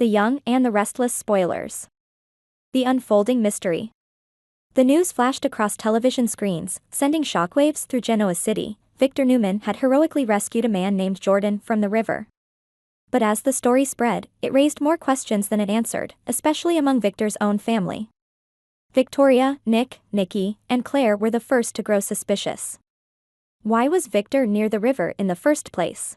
the young and the restless spoilers. The unfolding mystery. The news flashed across television screens, sending shockwaves through Genoa City. Victor Newman had heroically rescued a man named Jordan from the river. But as the story spread, it raised more questions than it answered, especially among Victor's own family. Victoria, Nick, Nikki, and Claire were the first to grow suspicious. Why was Victor near the river in the first place?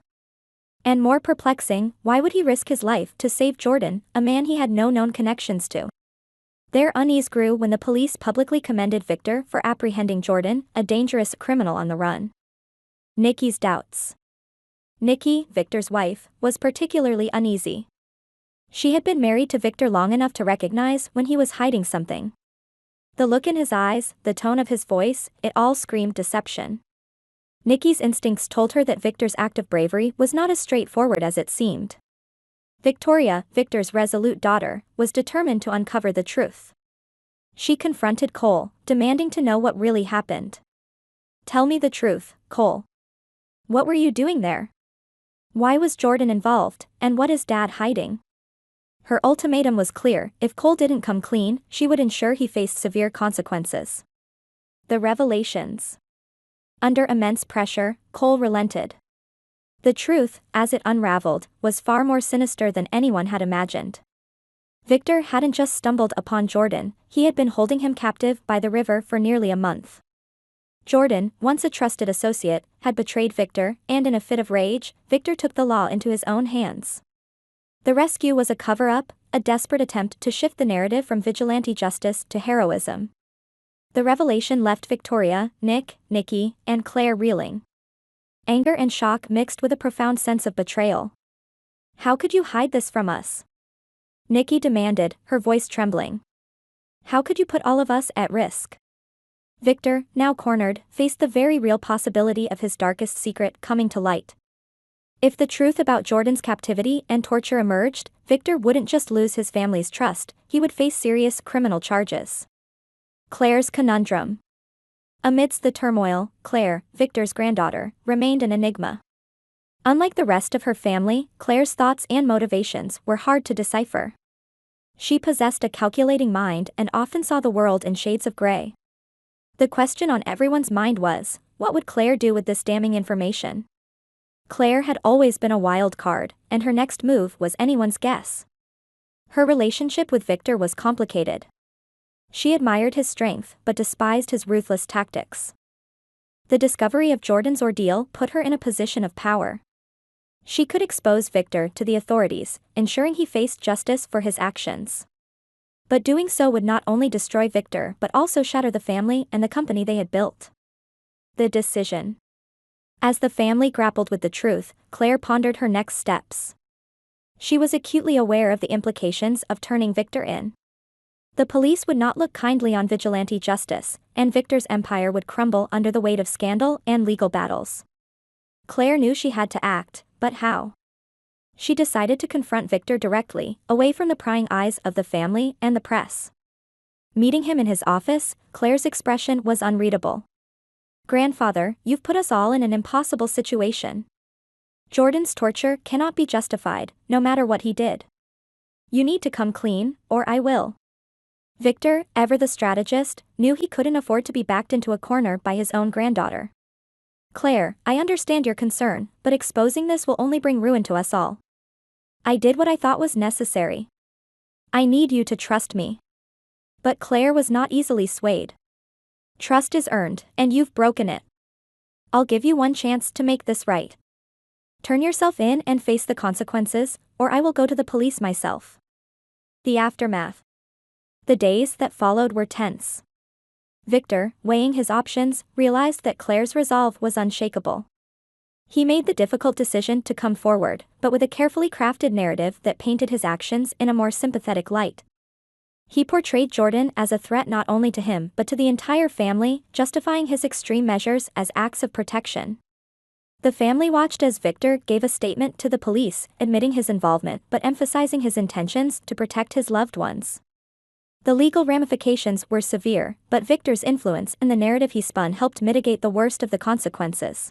And more perplexing, why would he risk his life to save Jordan, a man he had no known connections to? Their unease grew when the police publicly commended Victor for apprehending Jordan, a dangerous criminal on the run. Nikki's doubts. Nikki, Victor's wife, was particularly uneasy. She had been married to Victor long enough to recognize when he was hiding something. The look in his eyes, the tone of his voice, it all screamed deception. Nikki's instincts told her that Victor's act of bravery was not as straightforward as it seemed. Victoria, Victor's resolute daughter, was determined to uncover the truth. She confronted Cole, demanding to know what really happened. "Tell me the truth, Cole. What were you doing there? Why was Jordan involved, and what is Dad hiding?" Her ultimatum was clear: if Cole didn't come clean, she would ensure he faced severe consequences. The revelations. Under immense pressure, Cole relented. The truth, as it unraveled, was far more sinister than anyone had imagined. Victor hadn't just stumbled upon Jordan, he had been holding him captive by the river for nearly a month. Jordan, once a trusted associate, had betrayed Victor, and in a fit of rage, Victor took the law into his own hands. The rescue was a cover-up, a desperate attempt to shift the narrative from vigilante justice to heroism. The revelation left Victoria, Nick, Nikki, and Claire reeling. Anger and shock mixed with a profound sense of betrayal. "How could you hide this from us?" Nikki demanded, her voice trembling. "How could you put all of us at risk?" Victor, now cornered, faced the very real possibility of his darkest secret coming to light. If the truth about Jordan's captivity and torture emerged, Victor wouldn't just lose his family's trust, he would face serious criminal charges. Claire's conundrum. Amidst the turmoil, Claire, Victor's granddaughter, remained an enigma. Unlike the rest of her family, Claire's thoughts and motivations were hard to decipher. She possessed a calculating mind and often saw the world in shades of gray. The question on everyone's mind was, what would Claire do with this damning information? Claire had always been a wild card, and her next move was anyone's guess. Her relationship with Victor was complicated. She admired his strength but despised his ruthless tactics. The discovery of Jordan's ordeal put her in a position of power. She could expose Victor to the authorities, ensuring he faced justice for his actions. But doing so would not only destroy Victor but also shatter the family and the company they had built. The decision. As the family grappled with the truth, Claire pondered her next steps. She was acutely aware of the implications of turning Victor in. The police would not look kindly on vigilante justice, and Victor's empire would crumble under the weight of scandal and legal battles. Claire knew she had to act, but how? She decided to confront Victor directly, away from the prying eyes of the family and the press. Meeting him in his office, Claire's expression was unreadable. "Grandfather, you've put us all in an impossible situation. Jordan's torture cannot be justified, no matter what he did. You need to come clean, or I will." Victor, ever the strategist, knew he couldn't afford to be backed into a corner by his own granddaughter. "Claire, I understand your concern, but exposing this will only bring ruin to us all. I did what I thought was necessary. I need you to trust me." But Claire was not easily swayed. "Trust is earned, and you've broken it. I'll give you one chance to make this right. Turn yourself in and face the consequences, or I will go to the police myself." The aftermath. The days that followed were tense. Victor, weighing his options, realized that Claire's resolve was unshakable. He made the difficult decision to come forward, but with a carefully crafted narrative that painted his actions in a more sympathetic light. He portrayed Jordan as a threat not only to him but to the entire family, justifying his extreme measures as acts of protection. The family watched as Victor gave a statement to the police, admitting his involvement but emphasizing his intentions to protect his loved ones. The legal ramifications were severe, but Victor's influence in the narrative he spun helped mitigate the worst of the consequences.